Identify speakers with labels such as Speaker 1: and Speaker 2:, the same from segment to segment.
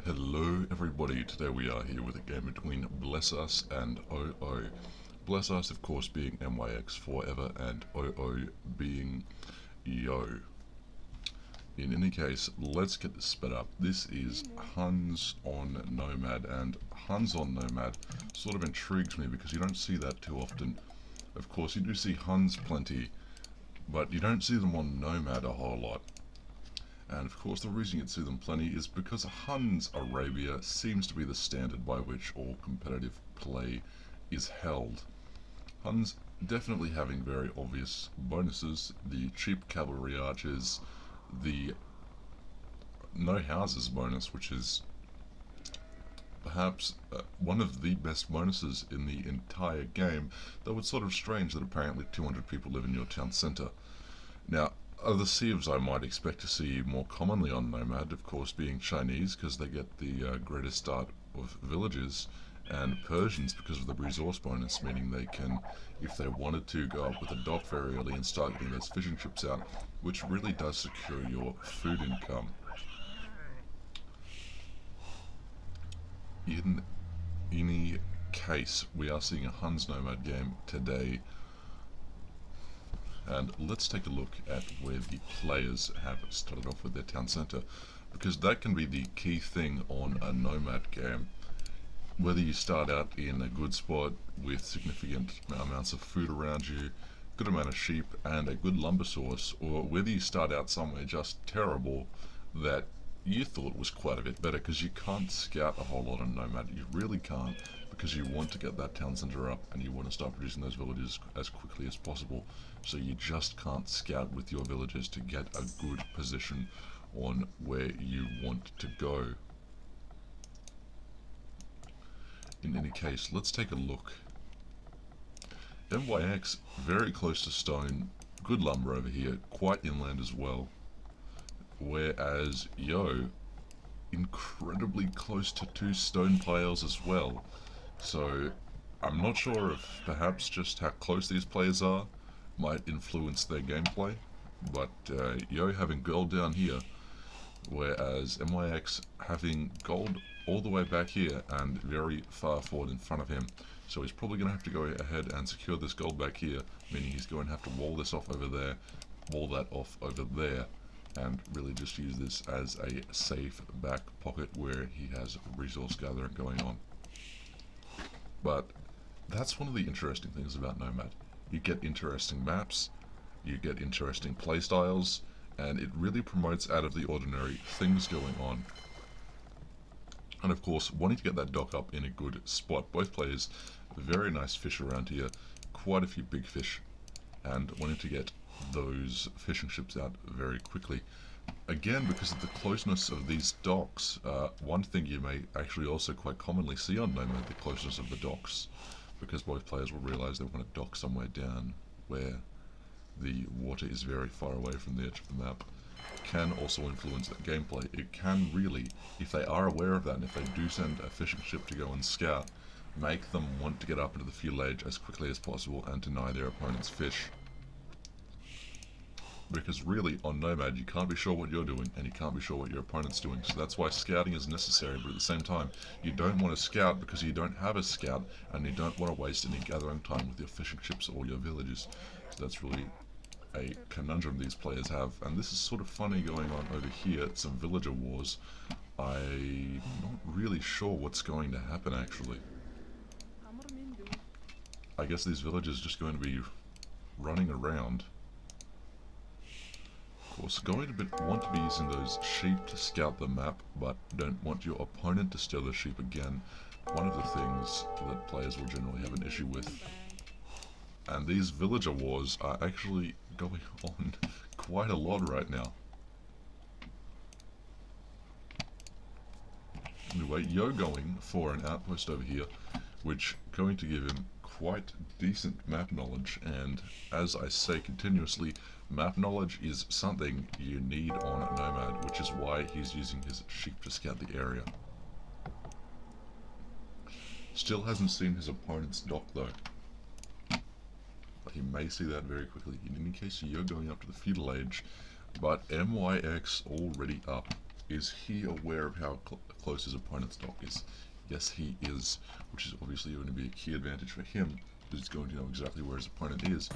Speaker 1: Hello everybody, today we are here with a game between Bless Us and OO. Bless Us of course being MYX forever and OO being Yo. In any case, let's get this sped up. This is Huns on Nomad, and Huns on Nomad sort of intrigues me because you don't see that too often. Of course you do see Huns plenty, but you don't see them on Nomad a whole lot. And of course the reason you'd see them plenty is because Huns Arabia seems to be the standard by which all competitive play is held. Huns definitely having very obvious bonuses, the cheap cavalry archers, the no houses bonus, which is perhaps one of the best bonuses in the entire game, though it's sort of strange that apparently 200 people live in your town centre. Now, other Sieves I might expect to see more commonly on Nomad, of course being Chinese because they get the greatest start of villages, and Persians because of the resource bonus, meaning they can, if they wanted to, go up with a dock very early and start getting those fishing ships out, which really does secure your food income. In any case, we are seeing a Huns Nomad game today. And let's take a look at where the players have started off with their town centre, because that can be the key thing on a Nomad game. Whether you start out in a good spot with significant amounts of food around you, good amount of sheep and a good lumber source, or whether you start out somewhere just terrible that you thought was quite a bit better, because you can't scout a whole lot on Nomad. You really can't, because you want to get that town centre up and you want to start producing those villages as quickly as possible. So you just can't scout with your villages to get a good position on where you want to go. In any case, let's take a look. MYX very close to stone, good lumber over here, quite inland as well. Whereas Yo, incredibly close to 2 stone piles as well. So I'm not sure if perhaps just how close these players are might influence their gameplay, but Yo having gold down here, whereas MYX having gold all the way back here and very far forward in front of him. So he's probably going to have to go ahead and secure this gold back here, meaning he's going to have to wall this off over there, wall that off over there, and really just use this as a safe back pocket where he has resource gathering going on. But that's one of the interesting things about Nomad. You get interesting maps, you get interesting playstyles, and it really promotes out of the ordinary things going on. And of course, wanting to get that dock up in a good spot. Both players, very nice fish around here, quite a few big fish, and wanting to get those fishing ships out very quickly. Again, because of the closeness of these docks, one thing you may actually also quite commonly see on Nomad, the closeness of the docks, because both players will realise they want to dock somewhere down where the water is very far away from the edge of the map, can also influence that gameplay. It can really, if they are aware of that, and if they do send a fishing ship to go and scout, make them want to get up into the fuel age as quickly as possible and deny their opponent's fish. Because really, on Nomad, you can't be sure what you're doing, and you can't be sure what your opponent's doing, so that's why scouting is necessary, but at the same time, you don't want to scout because you don't have a scout, and you don't want to waste any gathering time with your fishing ships or your villages. So that's really a conundrum these players have, and this is sort of funny going on over here, some villager wars. I'm not really sure what's going to happen, actually. I guess these villagers are just going to be running around. Of course, going to want to be using those sheep to scout the map, but don't want your opponent to steal the sheep again. One of the things that players will generally have an issue with. And these villager wars are actually going on quite a lot right now. Anyway, Yo going for an outpost over here, which going to give him quite decent map knowledge, and as I say continuously, map knowledge is something you need on Nomad, which is why he's using his sheep to scout the area. Still hasn't seen his opponent's dock though. But he may see that very quickly. In any case, you're going up to the feudal age, but MYX already up Is he aware of how close his opponent's dock is? Yes, he is, which is obviously going to be a key advantage for him. He's going to know exactly where his opponent is,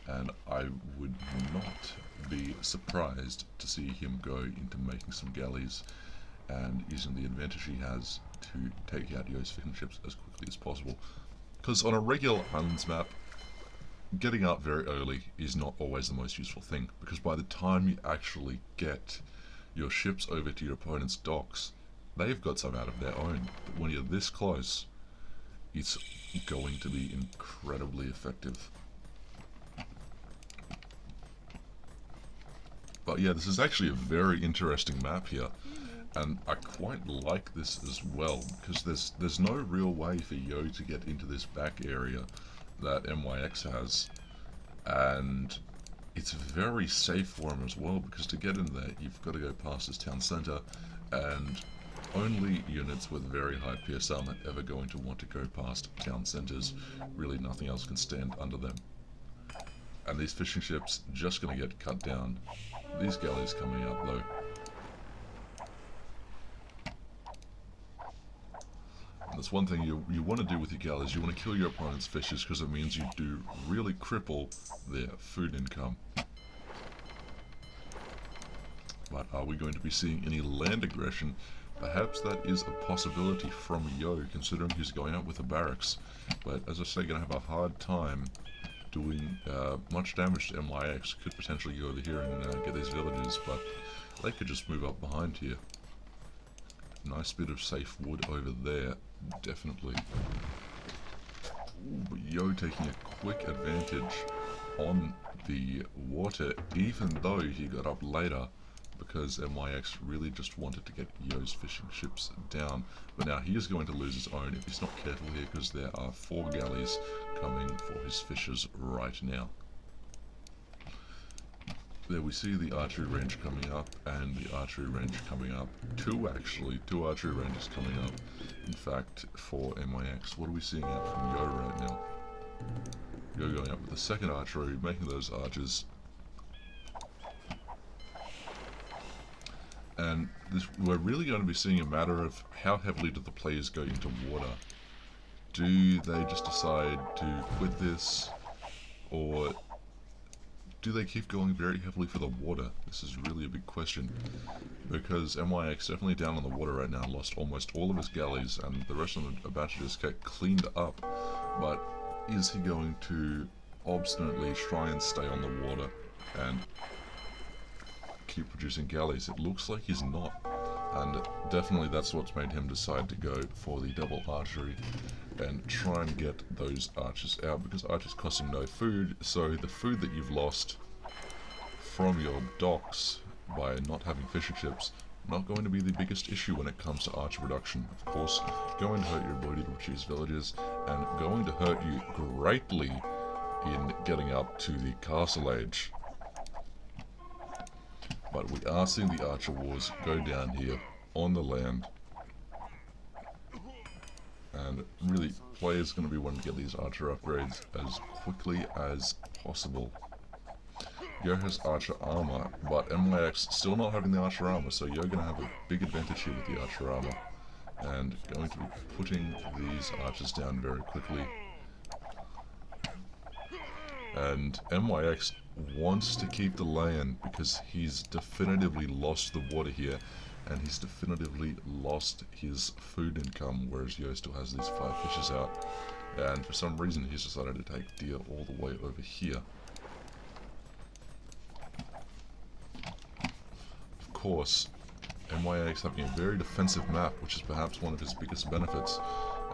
Speaker 1: and I would not be surprised to see him go into making some galleys and using the advantage he has to take out Yo's fishing ships as quickly as possible. Because on a regular Huns map, getting up very early is not always the most useful thing, because by the time you actually get your ships over to your opponent's docks, they've got some out of their own. But when you're this close, it's going to be incredibly effective. But yeah, this is actually a very interesting map here, and I quite like this as well, because there's no real way for Yo to get into this back area that MYX has, and it's very safe for him as well, because to get in there you've got to go past his town centre, and only units with very high PSM are ever going to want to go past town centres. Really nothing else can stand under them. And these fishing ships just going to get cut down. These galleys coming out though. And that's one thing you want to do with your galleys. You want to kill your opponent's fishers, because it means you do really cripple their food income. But are we going to be seeing any land aggression? Perhaps that is a possibility from Yo, considering he's going out with the barracks. But as I say, going to have a hard time doing much damage to MYX. Could potentially go over here and get these villages, but they could just move up behind here. Nice bit of safe wood over there, definitely. Ooh, but Yo taking a quick advantage on the water, even though he got up later, because MYX really just wanted to get Yo's fishing ships down. But now he is going to lose his own if he's not careful here, because there are 4 galleys coming for his fishers right now. There we see the archery range coming up, and the archery range coming up. 2 actually, 2 archery ranges coming up. In fact, for MYX, what are we seeing out from Yo right now? Yo going up with the 2nd archery, making those archers. And we're really going to be seeing a matter of how heavily do the players go into water. Do they just decide to quit this, or do they keep going very heavily for the water? This is really a big question, because MYX definitely down on the water right now, lost almost all of his galleys, and the rest of them are about to just get cleaned up. But is he going to obstinately try and stay on the water and keep producing galleys? It looks like he's not, and definitely that's what's made him decide to go for the double archery and try and get those archers out, because archers cost him no food, so the food that you've lost from your docks by not having fishing ships, not going to be the biggest issue when it comes to archer production. Of course, going to hurt your ability to produce villages, and going to hurt you greatly in getting up to the castle age. But we are seeing the archer wars go down here on the land, and really players going to be wanting to get these archer upgrades as quickly as possible. Yo has archer armor, but MYX still not having the archer armor, so you're going to have a big advantage here with the archer armor, and going to be putting these archers down very quickly. And MYX wants to keep the land because he's definitively lost the water here, and he's definitively lost his food income, whereas Yo still has these 5 fishes out, and for some reason he's decided to take deer all the way over here. Of course, MYX having a very defensive map, which is perhaps one of his biggest benefits,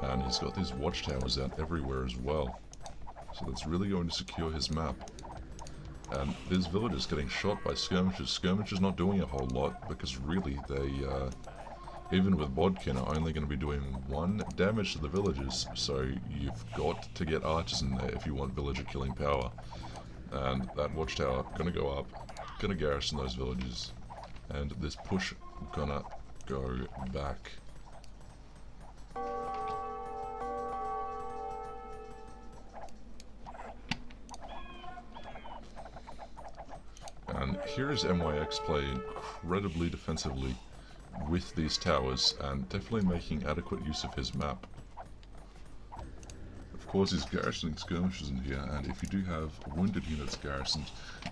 Speaker 1: and he's got these watchtowers out everywhere as well, so that's really going to secure his map. And these villagers getting shot by skirmishers. Skirmishers not doing a whole lot, because really they, even with Bodkin, are only going to be doing 1 damage to the villagers, so you've got to get archers in there if you want villager killing power. And that watchtower gonna go up, gonna garrison those villages, and this push gonna go back. And here is MYX play incredibly defensively, with these towers and definitely making adequate use of his map. Of course, he's garrisoning skirmishers in here, and if you do have wounded units garrisoned,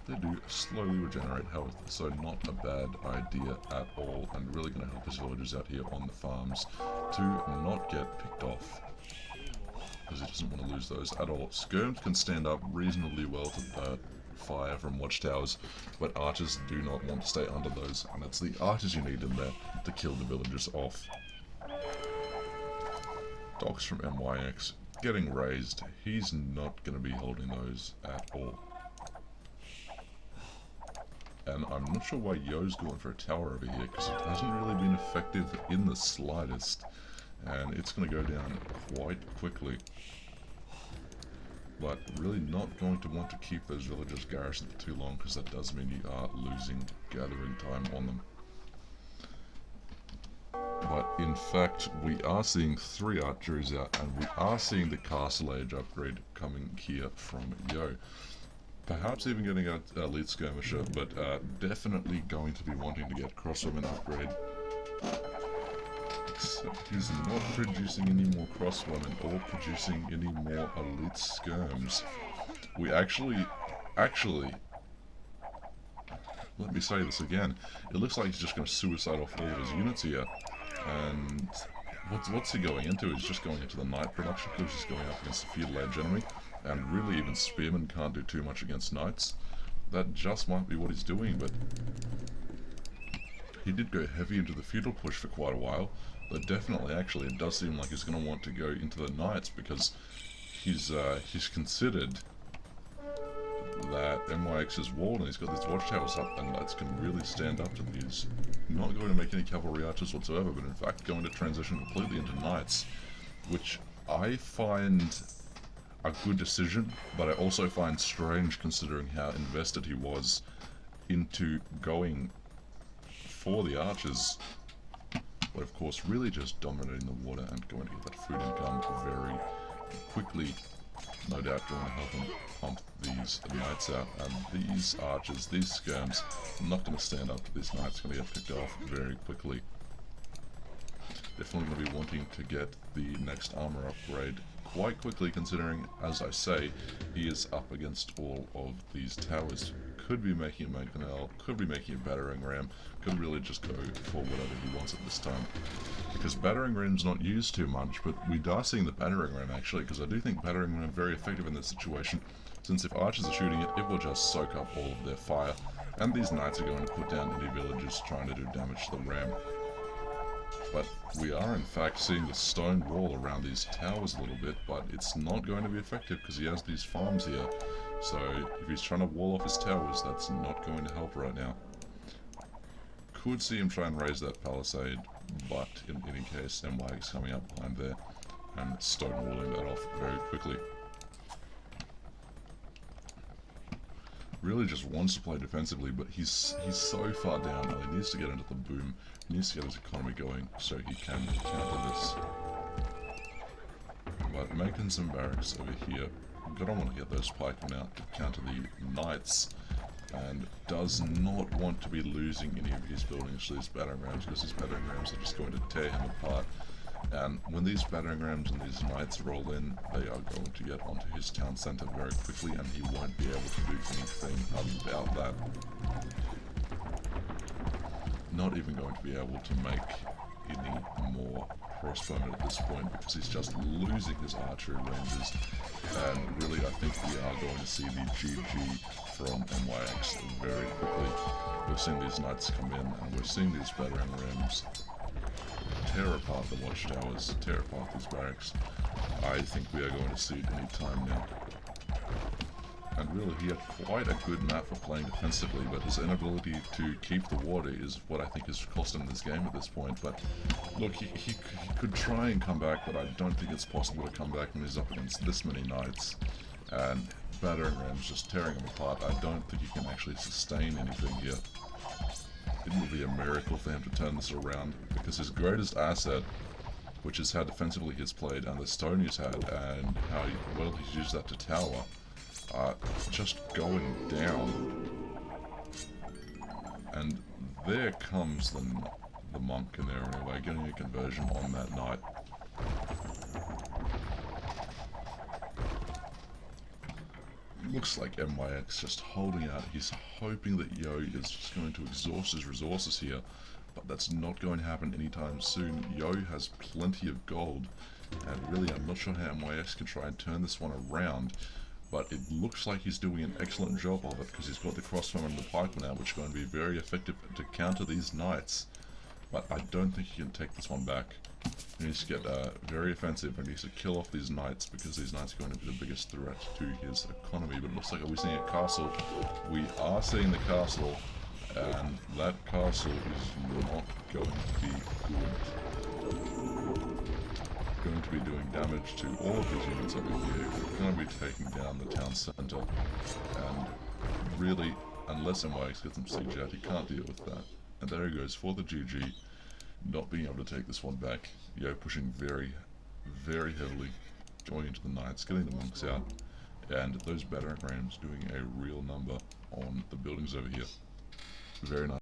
Speaker 1: they do slowly regenerate health, so not a bad idea at all, and really going to help his villagers out here on the farms to not get picked off, because he doesn't want to lose those at all. Skirms can stand up reasonably well to fire from watchtowers, but archers do not want to stay under those, and it's the archers you need in there to kill the villagers off. Docks from MYX getting raised. He's not going to be holding those at all. And I'm not sure why Yo's going for a tower over here, because it hasn't really been effective in the slightest, and it's going to go down quite quickly. But really not going to want to keep those villagers garrisoned for too long, because that does mean you are losing gathering time on them. But in fact, we are seeing 3 archeries out, and we are seeing the castle age upgrade coming here from Yo. Perhaps even getting an elite skirmisher, but definitely going to be wanting to get crossbowmen upgrade. Except he's not producing any more crossbowmen or producing any more elite skirms. We actually, let me say this again, it looks like he's just going to suicide off all of his units here. And what's he going into? He's just going into the knight production, because he's going up against the feudal age enemy, and really even spearmen can't do too much against knights. That just might be what he's doing, but he did go heavy into the feudal push for quite a while, but definitely actually it does seem like he's going to want to go into the knights, because he's considered that MYX is walled and he's got these watchtowers up, and knights can really stand up to these. Not going to make any cavalry archers whatsoever, but in fact going to transition completely into knights, which I find a good decision, but I also find strange considering how invested he was into going for the archers, but of course really just dominating the water and going to get that food income very quickly. No doubt going to help him pump these knights out, and these archers, these skirms, not going to stand up to these knights, going to get picked off very quickly. Definitely going to be wanting to get the next armor upgrade quite quickly, considering, as I say, he is up against all of these towers. Could be making a mangonel, could be making a battering ram, could really just go for whatever he wants at this time. Because battering ram's not used too much, but we are seeing the battering ram actually, because I do think battering ram are very effective in this situation, since if archers are shooting it, it will just soak up all of their fire, and these knights are going to put down any villagers trying to do damage to the ram. But we are in fact seeing the stone wall around these towers a little bit, but it's not going to be effective because he has these farms here. So if he's trying to wall off his towers, that's not going to help right now. Could see him try and raise that palisade, but in any case, MY is coming up behind there and stonewalling that off very quickly. Really just wants to play defensively, but he's so far down now. He needs to get into the boom. He needs to get his economy going so he can counter this. But making some barracks over here. Gonna want to get those pikemen out to counter the knights, and does not want to be losing any of his buildings to these battering rams, because these battering rams are just going to tear him apart. And when these battering rams and these knights roll in, they are going to get onto his town centre very quickly, and he won't be able to do anything about that. Not even going to be able to make any more crossbowmen at this point, because he's just losing his archery ranges. And really, I think we are going to see the GG from MYX very quickly. We're seeing these knights come in, and we're seeing these battering rams tear apart the watchtowers, tear apart these barracks. I think we are going to see it any time now. And really, he had quite a good map for playing defensively, but his inability to keep the water is what I think is costing him this game at this point. But look, he could try and come back, but I don't think it's possible to come back when he's up against this many knights. And battering rams just tearing him apart. I don't think he can actually sustain anything here. It will be a miracle for him to turn this around, because his greatest asset, which is how defensively he's played and the stone he's had and how well he's used that to tower, just going down. And there comes the monk in there anyway, getting a conversion on that knight. Looks like MYX just holding out. He's hoping that Yo is just going to exhaust his resources here, but that's not going to happen anytime soon. Yo has plenty of gold, and really I'm not sure how MYX can try and turn this one around, but it looks like he's doing an excellent job of it because he's got the crossbow and the pikeman now, which are going to be very effective to counter these knights. But I don't think he can take this one back. He needs to get very offensive and he needs to kill off these knights because these knights are going to be the biggest threat to his economy. But it looks like, are we seeing a castle? We are seeing the castle, and that castle is not going to be good. Going to be doing damage to all of these units over here. We're going to be taking down the town centre, and really, unless MYX gets some siege out, he can't deal with that. And there he goes for the GG, not being able to take this one back. Yo pushing very, very heavily, going into the knights, getting the monks out, and those battering rams doing a real number on the buildings over here. Very nice.